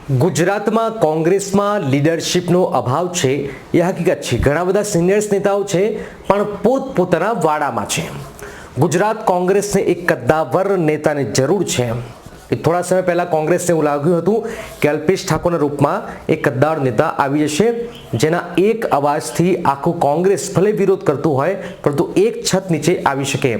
ગુજરાતમાં કોંગ્રેસમાં લીડરશિપનો અભાવ છે એ હકીકત છે. ઘણા બધા સિનિયર્સ નેતાઓ છે પણ પોતપોતાના વાડામાં છે. ગુજરાત કોંગ્રેસને એક કદ્દાવર નેતાની જરૂર છે. થોડા સમય પહેલા કોંગ્રેસને એવું લાગ્યું હતું કે અલ્પેશ ઠાકોરના રૂપમાં એક કદ્દાવર નેતા આવી જશે, જેના એક અવાજથી આખું કોંગ્રેસ ભલે વિરોધ કરતું હોય પરંતુ એક છત નીચે આવી શકે.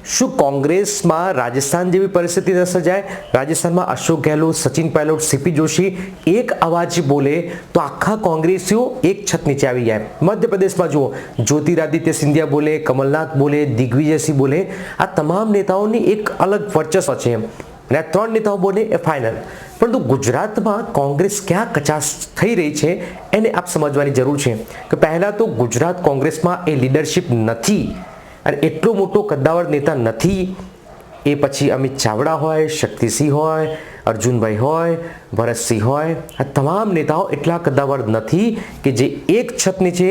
શું કોંગ્રેસમાં રાજસ્થાન જેવી પરિસ્થિતિ ન સર્જાય? રાજસ્થાનમાં અશોક ગેહલોત, સચિન પાયલોટ, સીપી જોશી એક અવાજ બોલે તો આખા કોંગ્રેસીઓ એક છત નીચે આવી જાય. મધ્યપ્રદેશમાં જુઓ, જ્યોતિરાદિત્ય સિંધિયા બોલે, કમલનાથ બોલે, દિગ્વિજયસિંહ બોલે, આ તમામ નેતાઓની એક અલગ વર્ચસ્વ છે અને આ ત્રણ નેતાઓ બોલે એ ફાઇનલ. પરંતુ ગુજરાતમાં કોંગ્રેસ ક્યાં કચાશ થઈ રહી છે એને આપ સમજવાની જરૂર છે કે પહેલાં તો ગુજરાત કોંગ્રેસમાં એ લીડરશિપ નથી અને એટલો મોટો કદ્દાવર નેતા નથી. એ પછી અમિત ચાવડા હોય, શક્તિસિંહ હોય, અર્જુનભાઈ હોય, ભરતસિંહ હોય, આ તમામ નેતાઓ એટલા કદ્દાવર નથી કે જે એક છત નીચે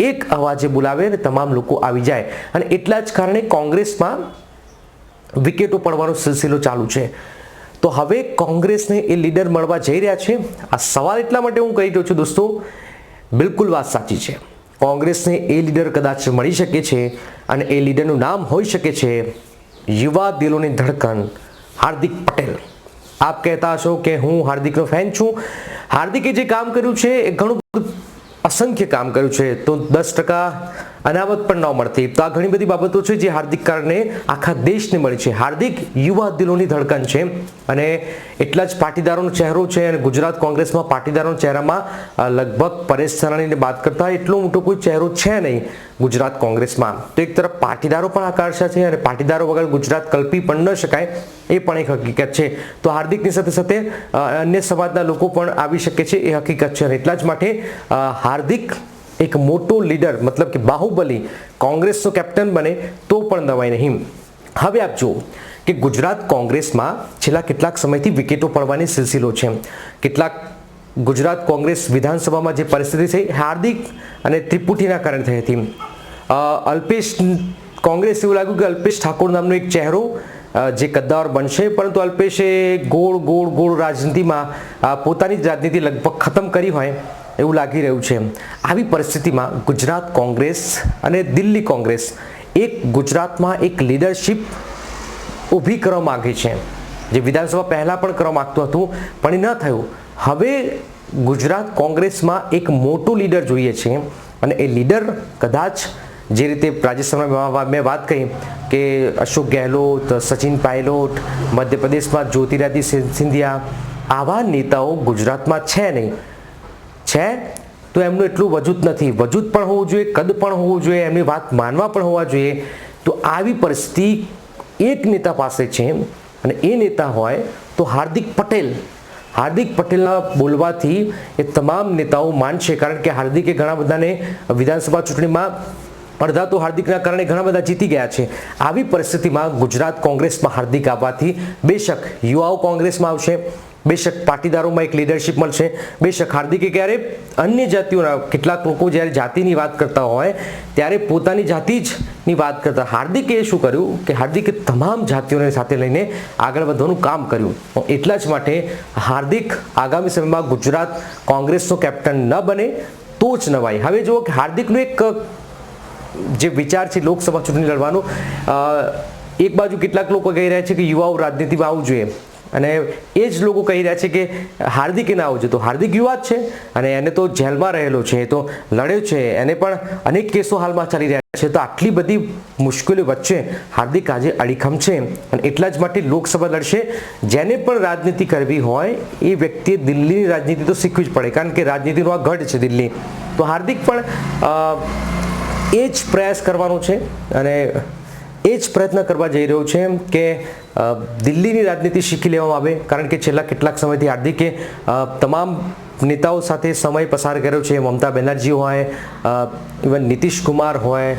એક અવાજે બોલાવે અને તમામ લોકો આવી જાય. અને એટલા જ કારણે કોંગ્રેસમાં વિકેટો પડવાનો સિલસિલો ચાલુ છે. તો હવે કોંગ્રેસને એ લીડર મળવા જઈ રહ્યા છે. આ સવાલ એટલા માટે હું કહી રહ્યો છું દોસ્તો, બિલકુલ વાત સાચી છે. કોંગ્રેસને એ લીડર કદાચ મળી શકે છે અને એ લીડરનું નામ હોઈ શકે છે યુવા દિલોની ધડકન હાર્દિક પટેલ. આપ કહેતા હશો કે હું હાર્દિકનો ફેન છું. હાર્દિકે જે કામ કર્યું છે એ ઘણું અસંખ્ય કામ કર્યું છે, તો 10% અનામત પણ ન મળતી. તો આ ઘણી બધી બાબતો છે જે હાર્દિક કારણે આખા દેશને મળી છે. હાર્દિક યુવા દિલોની ધડકન છે અને એટલા જ પાટીદારોનો ચહેરો છે. અને ગુજરાત કોંગ્રેસમાં પાટીદારોના ચહેરામાં લગભગ પરેશ ધાનાણીને બાદ કરતા એટલો મોટો કોઈ ચહેરો છે નહીં ગુજરાત કોંગ્રેસમાં. તો એક તરફ પાટીદારો પણ આકર્ષા છે અને પાટીદારો વગર ગુજરાત કલ્પી પણ ન શકાય, એ પણ એક હકીકત છે. તો હાર્દિકની સાથે સાથે અન્ય સમાજના લોકો પણ આવી શકે છે, એ હકીકત છે. અને એટલા જ માટે હાર્દિક એક મોટો લીડર, મતલબ કે બાહુબલી કોંગ્રેસનો કેપ્ટન બને તો પણ નવાય નહીં. હવે આપ જુઓ કે ગુજરાત કોંગ્રેસમાં છેલ્લા કેટલાક સમયથી વિકેટો પડવાની સિલસિલો છે. કેટલાક ગુજરાત કોંગ્રેસ વિધાનસભામાં જે પરિસ્થિતિ છે હાર્દિક અને ત્રિપુટીના કારણે થઈ હતી. અલ્પેશ કોંગ્રેસ એવું લાગ્યું કે અલ્પેશ ઠાકોર નામનો એક ચહેરો જે કદ્દાવર બનશે, પરંતુ અલ્પેશે ગોળ રાજનીતિમાં પોતાની જ રાજનીતિ લગભગ ખતમ કરી હોય એવું લાગી રહ્યું છે. આવી પરિસ્થિતિમાં ગુજરાત કોંગ્રેસ અને દિલ્હી કોંગ્રેસ એક ગુજરાતમાં એક લીડરશિપ ઊભી કરવા માગે છે, જે વિધાનસભા પહેલાં પણ કરવા માગતું હતું પણ એ ન થયું. હવે ગુજરાત કોંગ્રેસમાં એક મોટું લીડર જોઈએ છે અને એ લીડર કદાચ જે રીતે રાજસ્થાનમાં મેં વાત કહી કે અશોક ગેહલોત, સચિન પાયલોટ, મધ્યપ્રદેશમાં જ્યોતિરાદિત્ય સિંધિયા, આવા નેતાઓ ગુજરાતમાં છે નહીં. છે તો એમનું એટલું વજૂદ નથી. વજૂદ પણ હોવું જોઈએ, કદ પણ હોવું જોઈએ, એમની વાત માનવા પણ હોવા જોઈએ. તો આવી પરિસ્થિતિ એક નેતા પાસે છે અને એ નેતા હોય તો હાર્દિક પટેલ. હાર્દિક પટેલના બોલવાથી એ તમામ નેતાઓ માનશે, કારણ કે હાર્દિકે ઘણા બધાને વિધાનસભા ચૂંટણીમાં અડધા તો હાર્દિકના કારણે ઘણા બધા જીતી ગયા છે. આવી પરિસ્થિતિમાં ગુજરાત કોંગ્રેસમાં હાર્દિક આવવાથી બેશક યુવાઓ કોંગ્રેસમાં આવશે, બેશક પાટીદારોમાં એક લીડરશિપ મળશે, બેશક હાર્દિકે ક્યારે અન્ય જાતિઓના કેટલાક લોકો જ્યારે જાતિની વાત કરતા હોય ત્યારે પોતાની જાતિ જ ની વાત કરતા. હાર્દિકે શું કર્યું કે હાર્દિકે તમામ જાતિઓને સાથે લઈને આગળ વધવાનું કામ કર્યું. એટલા જ માટે હાર્દિક આગામી સમયમાં ગુજરાત કોંગ્રેસનો કેપ્ટન ન બને તો જ નવાય. હવે જુઓ કે હાર્દિકનું એક જે વિચાર છે લોકસભા ચૂંટણી લડવાનો, એક બાજુ કેટલાક લોકો કહી રહ્યા છે કે યુવાઓ રાજનીતિમાં આવવું જોઈએ અને એ જ લોકો કહી રહ્યા છે કે હાર્દિકે ના આવવું જોઈએ. તો હાર્દિક યુવા જ છે અને એને તો જેલમાં રહેલો છે, એ તો લડ્યો છે, એને પણ અનેક કેસો હાલમાં ચાલી રહ્યા છે. તો આટલી બધી મુશ્કેલીઓ વચ્ચે હાર્દિક આજે અડીખમ છે અને એટલા જ માટે લોકસભા લડશે. જેને પણ રાજનીતિ કરવી હોય એ વ્યક્તિએ દિલ્હીની રાજનીતિ તો શીખવી જ પડે, કારણ કે રાજનીતિનો આ ગઢ છે દિલ્હી. તો હાર્દિક પણ એ જ પ્રયાસ કરવાનો છે અને એ જ પ્રયત્ન કરવા જઈ રહ્યો છે કે દિલ્હીની રાજનીતિ શીખી લેવામાં આવે, કારણ કે છેલ્લા કેટલાક સમયથી હાર્દિકે તમામ નેતાઓ સાથે સમય પસાર કર્યો છે. મમતા બેનર્જી હોય, ઇવન નીતિશ કુમાર હોય,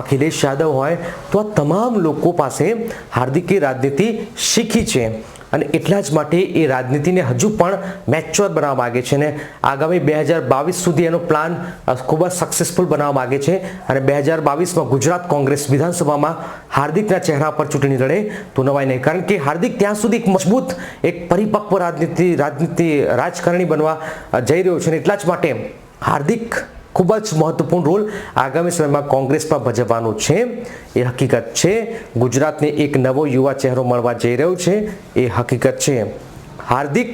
અખિલેશ યાદવ હોય, તો આ તમામ લોકો પાસે હાર્દિકે રાજનીતિ શીખી છે અને એટલા જ માટે એ રાજનીતિને હજુ પણ મેચ્યોર બનાવવા માગે છે અને આગામી 2022 સુધી એનો પ્લાન ખૂબ જ સક્સેસફુલ બનાવવા માગે છે અને 2022માં ગુજરાત કોંગ્રેસ વિધાનસભામાં હાર્દિકના ચહેરા પર ચૂંટણી લડે તો નવાય નહીં, કારણ કે હાર્દિક ત્યાં સુધી એક મજબૂત એક પરિપક્વ રાજકારણી બનવા જઈ રહ્યો છે અને એટલા જ માટે હાર્દિક ખૂબ જ મહત્વપૂર્ણ રોલ આગામી સમયમાં કોંગ્રેસમાં ભજવવાનો છે એ હકીકત છે. ગુજરાતને એક નવો યુવા ચહેરો મળવા જઈ રહ્યો છે એ હકીકત છે. હાર્દિક,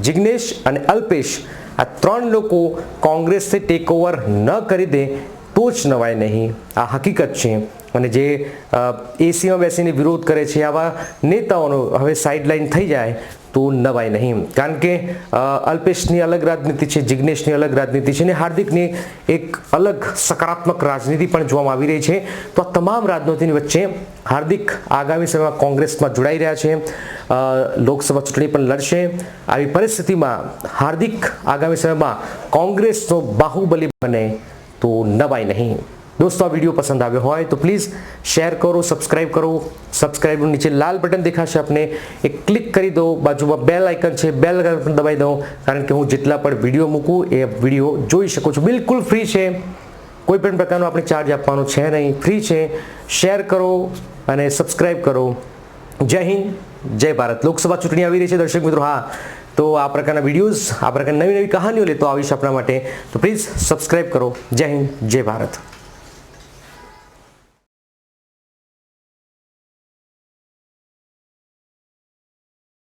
જિગ્નેશ અને અલ્પેશ આ 3 લોકો કોંગ્રેસને ટેક ઓવર ન કરી દે તો જ નવાય નહીં, આ હકીકત છે. અને જે એસીમાં બેસીને વિરોધ કરે છે આવા નેતાઓનો હવે સાઇડલાઇન થઈ જાય તો નવાય નહીં, કારણ કે અલ્પેશની અલગ રાજનીતિ છે, જિગ્નેશની અલગ રાજનીતિ છે અને હાર્દિકની એક અલગ સકારાત્મક રાજનીતિ પણ જોવામાં આવી રહી છે. તો આ તમામ રાજનીતિની વચ્ચે હાર્દિક આગામી સમયમાં કોંગ્રેસમાં જોડાઈ રહ્યા છે, લોકસભા ચૂંટણી પણ લડશે. આવી પરિસ્થિતિમાં હાર્દિક આગામી સમયમાં કોંગ્રેસનો બાહુબલી બને તો નવાય નહીં. दोस्तों आ वीडियो पसंद आया हो तो प्लीज़ शेयर करो, सब्सक्राइब करो. सब्सक्राइब नीचे लाल बटन दिखाशे आपने एक क्लिक करी दो, बाजू में बेल आइकन है बेल आइकन दबाई दो, कारण के हूँ जेटला पण विडियो मूकूँ ए विडियो जोई शको छो. बिल्कुल फ्री है, कोई पण प्रकारनो आपणे चार्ज आपवानो छे नहीं, फ्री है. शेयर करो અને સબસ્ક્રાઇબ કરો. જય હિન્દ, જય ભારત. લોકસભા ચૂંટણી આવી રહી છે દર્શક મિત્રો. હા, તો આ પ્રકારના વિડીયોઝ, આ પ્રકારની નવી નવી કહાનીઓ લેતો આવીશ આપણા માટે, તો પ્લીઝ સબસ્ક્રાઇબ કરો. જય હિન્દ, જય ભારત.